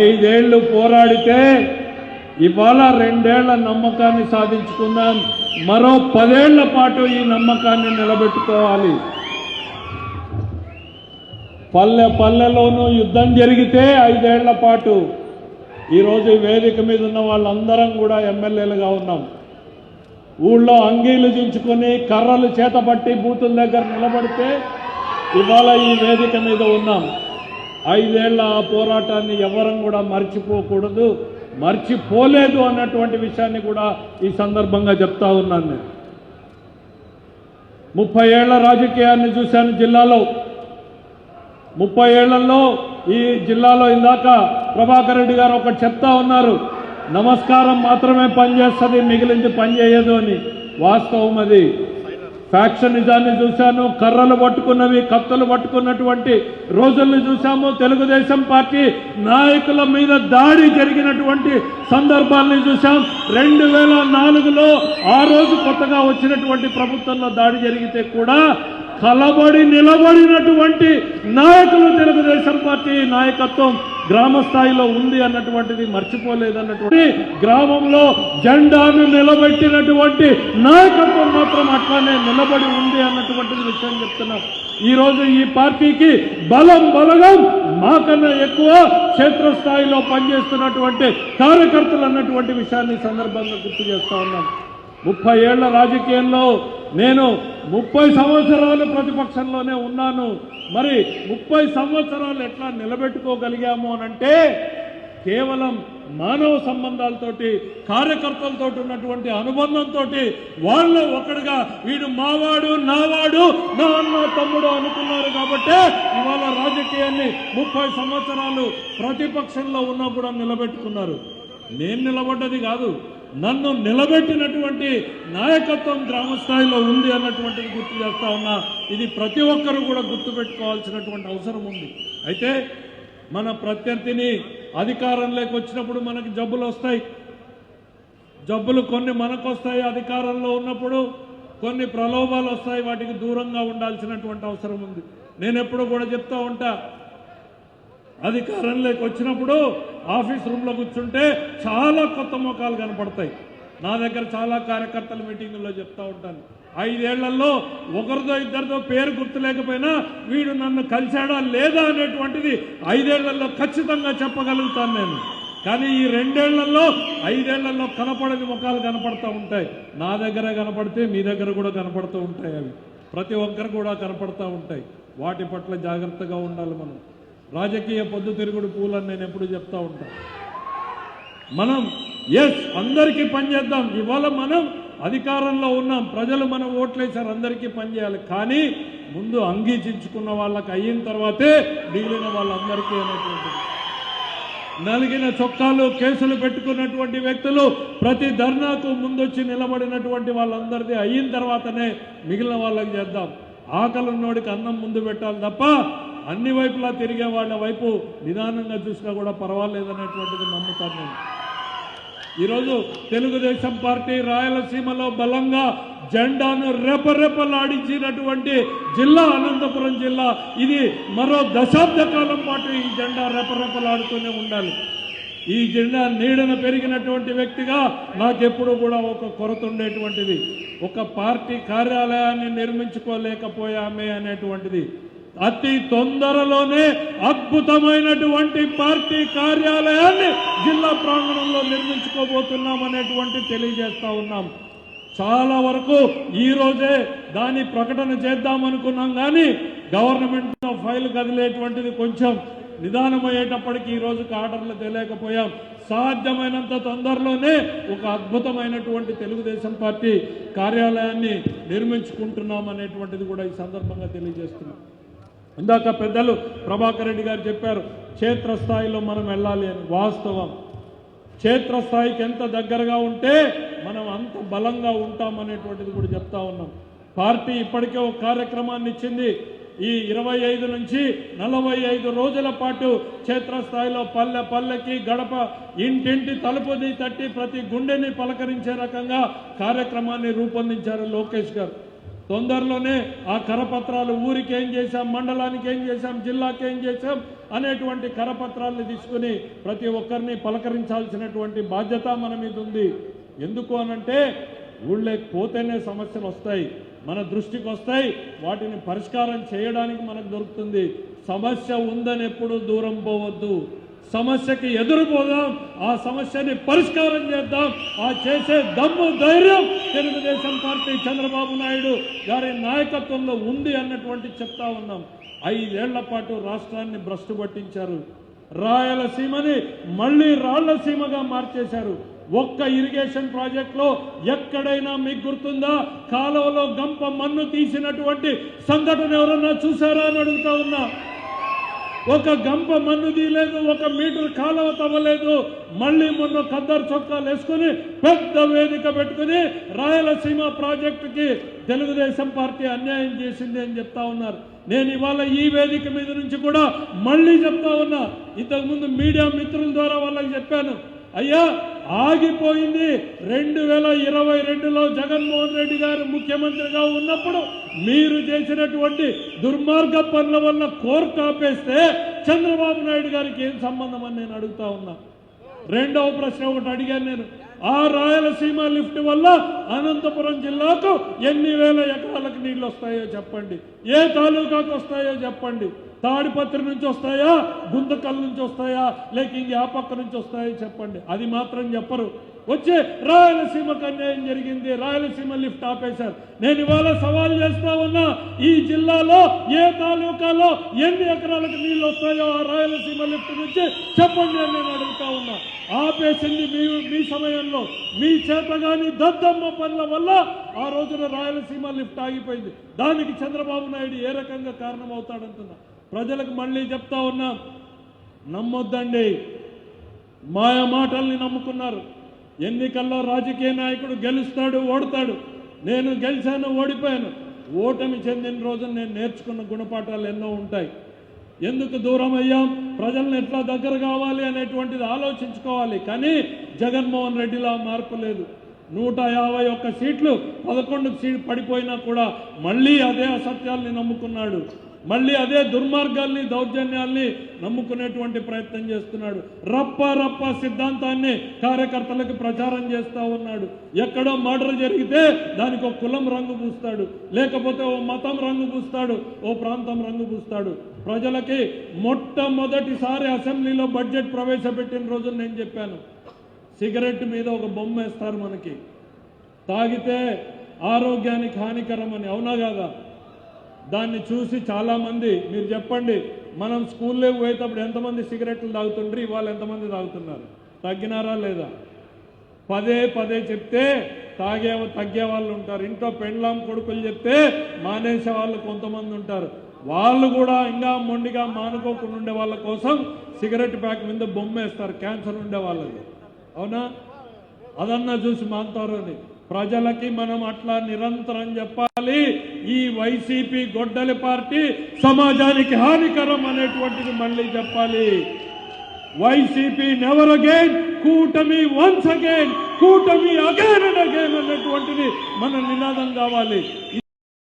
5 ఏళ్లు పోరాడితే ఇవాళ 2 ఏళ్ల నమ్మకాన్ని సాధించుకుందాం. మరో 10 ఏళ్ల పాటు ఈ నమ్మకాన్ని నిలబెట్టుకోవాలి. పల్లె పల్లెలోనూ యుద్ధం జరిగితే 5 ఏళ్ల పాటు ఈరోజు వేదిక మీద ఉన్న వాళ్ళందరం కూడా ఎమ్మెల్యేలుగా ఉన్నాం. ఊళ్ళో అంగీలు దించుకొని కర్రలు చేతపట్టి బూతుల దగ్గర నిలబడితే ఇవాళ ఈ వేదిక మీద ఉన్నాం. 5 ఏళ్ల ఆ పోరాటాన్ని ఎవరం కూడా మర్చిపోకూడదు, మర్చిపోలేదు అన్నటువంటి విషయాన్ని కూడా ఈ సందర్భంగా చెప్తా ఉన్నాను. నేను 30 ఏళ్ల రాజకీయాన్ని చూశాను జిల్లాలో. 30 ఏళ్లలో ఈ జిల్లాలో ఇందాక ప్రభాకర్ రెడ్డి గారు ఒకటి చెప్తా ఉన్నారు, నమస్కారం మాత్రమే పనిచేస్తుంది, మిగిలింది పనిచేయదు అని. వాస్తవం అది. ఫ్యాక్షనిజాన్ని చూశాను, కర్రలు పట్టుకున్నవి కత్తులు పట్టుకున్నటువంటి రోజుల్ని చూశాము. తెలుగుదేశం పార్టీ నాయకుల మీద దాడి జరిగినటువంటి సందర్భాల్ని చూశాం. 2004లో ఆ రోజు కొత్తగా వచ్చినటువంటి ప్రభుత్వంలో దాడి జరిగితే కూడా కలబడి నిలబడినటువంటి నాయకులు తెలుగుదేశం పార్టీ నాయకత్వం గ్రామ స్థాయిలో ఉంది అన్నటువంటిది మర్చిపోలేదన్నటువంటి, గ్రామంలో జెండాను నిలబెట్టినటువంటి నాయకత్వం మాత్రం అట్లానే నిలబడి ఉంది అన్నటువంటిది విషయం చెప్తున్నాం. ఈరోజు ఈ పార్టీకి బలగం మాకన్నా ఎక్కువ క్షేత్రస్థాయిలో పనిచేస్తున్నటువంటి కార్యకర్తలు అన్నటువంటి విషయాన్ని సందర్భంగా గుర్తు చేస్తా ఉన్నాం. 30 ఏళ్ల రాజకీయంలో నేను 30 సంవత్సరాలు ప్రతిపక్షంలోనే ఉన్నాను. మరి 30 సంవత్సరాలు ఎట్లా నిలబెట్టుకోగలిగాము అనంటే కేవలం మానవ సంబంధాలతోటి, కార్యకర్తలతో ఉన్నటువంటి అనుబంధంతో వాళ్ళు ఒకటిగా వీడు మావాడు నావాడు నా అన్న తమ్ముడు అనుకున్నారు. కాబట్టి ఇవాళ రాజకీయాన్ని 30 సంవత్సరాలు ప్రతిపక్షంలో ఉన్నా కూడా నిలబెట్టుకున్నారు. నేను నిలబడ్డది కాదు, నన్ను నిలబెట్టినటువంటి నాయకత్వం గ్రామస్థాయిలో ఉంది అన్నటువంటిది గుర్తు చేస్తా ఉన్నా. ఇది ప్రతి ఒక్కరూ కూడా గుర్తుపెట్టుకోవాల్సినటువంటి అవసరం ఉంది. అయితే మన ప్రత్యర్థిని అధికారంలోకి వచ్చినప్పుడు మనకి జబ్బులు వస్తాయి. జబ్బులు కొన్ని మనకు వస్తాయి. అధికారంలో ఉన్నప్పుడు కొన్ని ప్రలోభాలు వస్తాయి. వాటికి దూరంగా ఉండాల్సినటువంటి అవసరం ఉంది. నేను ఎప్పుడు కూడా చెప్తా ఉంటా, అధికారంలోకి వచ్చినప్పుడు ఆఫీస్ రూమ్లో కూర్చుంటే చాలా కొత్త ముఖాలు కనపడతాయి. నా దగ్గర చాలా కార్యకర్తల మీటింగుల్లో చెప్తా ఉంటాను, 5 ఏళ్లలో ఒకరితో ఇద్దరితో పేరు గుర్తులేకపోయినా వీడు నన్ను కలిశాడా లేదా అనేటువంటిది 5 ఏళ్లలో ఖచ్చితంగా చెప్పగలుగుతాను నేను. కానీ ఈ 2 ఏళ్లలో 5 ఏళ్లలో కనపడని ముఖాలు కనపడతా ఉంటాయి. నా దగ్గర కనపడితే మీ దగ్గర కూడా కనపడుతూ ఉంటాయి. అవి ప్రతి ఒక్కరు కూడా కనపడతా ఉంటాయి. వాటి పట్ల జాగ్రత్తగా ఉండాలి. మనం రాజకీయ పొద్దుతిరుగుడు పూలని నేను ఎప్పుడు చెప్తా ఉంటాను. మనం అందరికీ పనిచేద్దాం. ఇవాళ మనం అధికారంలో ఉన్నాం, ప్రజలు మనం ఓట్లేసారు, అందరికీ పనిచేయాలి. కానీ ముందు అంగీకరించుకున్న వాళ్ళకి అయిన తర్వాతే మిగిలిన వాళ్ళందరికీ అనేటువంటిది. నలిగిన చొక్కాలు కేసులు పెట్టుకున్నటువంటి వ్యక్తులు ప్రతి ధర్నాకు ముందొచ్చి నిలబడినటువంటి వాళ్ళందరిది అయిన తర్వాతనే మిగిలిన వాళ్ళకి చేద్దాం. ఆకలున్నోడికి అన్నం ముందు పెట్టాలి తప్ప అన్ని వైపులా తిరిగే వాళ్ళ వైపు నిదానంగా చూసినా కూడా పర్వాలేదనేటువంటిది నమ్ముతాను నేను. ఈరోజు తెలుగుదేశం పార్టీ రాయలసీమలో బలంగా జెండాను రెపరెపలాడించినటువంటి జిల్లా అనంతపురం జిల్లా. ఇది మరో దశాబ్ద కాలం పాటు ఈ జెండా రెపరెపలాడుతూనే ఉండాలి. ఈ జెండా నీడన పెరిగినటువంటి వ్యక్తిగా నాకెప్పుడు కూడా ఒక కొరత ఉండేటువంటిది, ఒక పార్టీ కార్యాలయాన్ని నిర్మించుకోలేకపోయామే అనేటువంటిది. అతి తొందరలోనే అద్భుతమైనటువంటి పార్టీ కార్యాలయాన్ని జిల్లా ప్రాంగణంలో నిర్మించుకోబోతున్నాం అనేటువంటి తెలియజేస్తా ఉన్నాం. చాలా వరకు ఈ రోజే దాని ప్రకటన చేద్దామనుకున్నాం. కానీ గవర్నమెంట్ ఫైల్ కదిలేటువంటిది కొంచెం నిదానమయ్యేటప్పటికి ఈ రోజుకి ఆర్డర్లు తెలియకపోయాం. సాధ్యమైనంత తొందరలోనే ఒక అద్భుతమైనటువంటి తెలుగుదేశం పార్టీ కార్యాలయాన్ని నిర్మించుకుంటున్నాం అనేటువంటిది కూడా ఈ సందర్భంగా తెలియజేస్తున్నాం. ఇందాక పెద్దలు ప్రభాకర్ రెడ్డి గారు చెప్పారు, క్షేత్రస్థాయిలో మనం వెళ్ళాలి అని. వాస్తవం. క్షేత్రస్థాయికి ఎంత దగ్గరగా ఉంటే మనం అంత బలంగా ఉంటామనేటువంటిది కూడా చెప్తా ఉన్నాం. పార్టీ ఇప్పటికే ఒక కార్యక్రమాన్ని ఇచ్చింది. ఈ 25 నుంచి 45 రోజుల పాటు క్షేత్రస్థాయిలో పల్లె పల్లెకి గడప ఇంటింటి తలుపుని తట్టి ప్రతి గుండెని పలకరించే రకంగా కార్యక్రమాన్ని రూపొందించారు లోకేష్ గారు. తొందరలోనే ఆ కరపత్రాలు ఊరికి ఏం చేశాం, మండలానికి ఏం చేశాం, జిల్లాకి ఏం చేశాం అనేటువంటి కరపత్రాలను తీసుకుని ప్రతి ఒక్కరిని పలకరించాల్సినటువంటి బాధ్యత మన మీద ఉంది. ఎందుకు అనంటే ఊళ్ళకి పోతేనే సమస్యలు వస్తాయి, మన దృష్టికి వస్తాయి, వాటిని పరిష్కారం చేయడానికి మనకు దొరుకుతుంది. సమస్య ఉందని ఎప్పుడు దూరం పోవద్దు, సమస్యకి ఎదురుపోదాం, ఆ సమస్యని పరిష్కారం చేద్దాం. ఆ చేసే దమ్ము ధైర్యం తెలుగుదేశం పార్టీ చంద్రబాబు నాయుడు గారి నాయకత్వంలో ఉంది అన్నటువంటి చెప్తా ఉన్నాం. 5 ఏళ్ల పాటు రాష్ట్రాన్ని భ్రష్టు పట్టించారు, రాయలసీమని మళ్ళీ రాళ్లసీమగా మార్చేశారు. ఒక్క ఇరిగేషన్ ప్రాజెక్టులో ఎక్కడైనా మీకు గుర్తుందా కాలువలో గంప మన్ను తీసినటువంటి సంఘటన ఎవరన్నా చూసారా అని అడుగుతా ఉన్నా. ఒక గంప మన్ను తీయలేదు, 1 మీటర్ కాలువ తవ్వలేదు. మళ్ళీ మొన్న ఖద్దరు చొక్కాలు వేసుకుని పెద్ద వేదిక పెట్టుకుని రాయలసీమ ప్రాజెక్టుకి తెలుగుదేశం పార్టీ అన్యాయం చేసింది అని చెప్తా ఉన్నారు. నేను ఇవాళ ఈ వేదిక మీద నుంచి కూడా మళ్ళీ చెప్తా ఉన్నా, ఇంతకుముందు మీడియా మిత్రుల ద్వారా వాళ్ళకి చెప్పాను, అయ్యా ఆగిపోయింది 2022లో జగన్మోహన్ రెడ్డి గారు ముఖ్యమంత్రిగా ఉన్నప్పుడు మీరు చేసినటువంటి దుర్మార్గ పనుల వల్ల కోర్టు ఆపేస్తే చంద్రబాబు నాయుడు గారికి ఏం సంబంధం అని నేను అడుగుతా ఉన్నా. రెండవ ప్రశ్న ఒకటి అడిగాను నేను, ఆ రాయలసీమ లిఫ్ట్ వల్ల అనంతపురం జిల్లాకు ఎన్ని వేల ఎకరాలకు నీళ్లు వస్తాయో చెప్పండి, ఏ తాలూకాకు వస్తాయో చెప్పండి. తాడిపత్రి నుంచి వస్తాయా, గుంతకల్ నుంచి వస్తాయా, లేక ఇంక ఆ పక్క నుంచి వస్తాయో చెప్పండి. అది మాత్రం చెప్పరు. వచ్చే రాయలసీమకు అన్యాయం జరిగింది, రాయలసీమ లిఫ్ట్ ఆపేశారు. నేను ఇవాళ సవాల్ చేస్తా ఉన్నా, ఈ జిల్లాలో ఏ తాలూకాలో ఎన్ని ఎకరాలకు నీళ్ళు వస్తాయో ఆ రాయలసీమ లిఫ్ట్ నుంచి చెప్పండి అని నేను అడుగుతా ఉన్నా. ఆపేసింది మీ సమయంలో మీ చేతగాని దద్దమ్మ పనుల వల్ల ఆ రోజున రాయలసీమ లిఫ్ట్ ఆగిపోయింది. దానికి చంద్రబాబు నాయుడు ఏ రకంగా కారణం అవుతాడంటున్నా. ప్రజలకు మళ్ళీ చెప్తా ఉన్నా, నమ్మొద్దండి, మాయ మాటల్ని నమ్ముకున్నారు. ఎన్నికల్లో రాజకీయ నాయకుడు గెలుస్తాడు, ఓడతాడు. నేను గెలిచాను, ఓడిపోయాను. ఓటమి చెందిన రోజున నేను నేర్చుకున్న గుణపాఠాలు ఎన్నో ఉంటాయి. ఎందుకు దూరం అయ్యాం, ప్రజలను ఎట్లా దగ్గర కావాలి అనేటువంటిది ఆలోచించుకోవాలి. కానీ జగన్మోహన్ రెడ్డిలా మార్పు లేదు. 151 సీట్లు 11 సీట్లు పడిపోయినా కూడా మళ్ళీ అదే అసత్యాల్ని నమ్ముకున్నాడు, మళ్ళీ అదే దుర్మార్గాల్ని దౌర్జన్యాల్ని నమ్ముకునేటువంటి ప్రయత్నం చేస్తున్నాడు. రప్ప సిద్ధాంతాన్ని కార్యకర్తలకు ప్రచారం చేస్తూ ఉన్నాడు. ఎక్కడో మర్డర్ జరిగితే దానికి ఒక కులం రంగు పూస్తాడు, లేకపోతే ఓ మతం రంగు పూస్తాడు, ఓ ప్రాంతం రంగు పూస్తాడు. ప్రజలకి మొట్టమొదటిసారి అసెంబ్లీలో బడ్జెట్ ప్రవేశపెట్టిన రోజు నేను చెప్పాను, సిగరెట్ మీద ఒక బొమ్మ వేస్తారు మనకి, తాగితే ఆరోగ్యానికి హానికరం అని. అవునా కాదా? దాన్ని చూసి చాలామంది, మీరు చెప్పండి, మనం స్కూల్లో పోయేటప్పుడు ఎంతమంది సిగరెట్లు తాగుతుండ్రు, ఇవాళ ఎంతమంది తాగుతున్నారు? తగ్గినారా లేదా? పదే చెప్తే తగ్గే వాళ్ళు ఉంటారు. ఇంట్లో పెండ్లాం కొడుకులు చెప్తే మానేసే వాళ్ళు కొంతమంది ఉంటారు. వాళ్ళు కూడా ఇంకా మొండిగా మానుకోకుండా ఉండే వాళ్ళ కోసం సిగరెట్ ప్యాక్ మీద బొమ్మ వేస్తారు, క్యాన్సర్ ఉండే వాళ్ళది. అవునా? అదన్నా చూసి మానుతారు అని. ప్రజలకి మనం అట్లా నిరంతరం చెప్పాలి, ఈ వైసీపీ గొడ్డలి పార్టీ సమాజానికి హానికరం అనేటువంటిది మళ్ళీ చెప్పాలి. వైసీపీ నెవర్ అగైన్, కూటమి వన్స్ అగైన్, కూటమి అగైన్ అండ్ అగైన్ అన్నటువంటిది మన నినాదం కావాలి.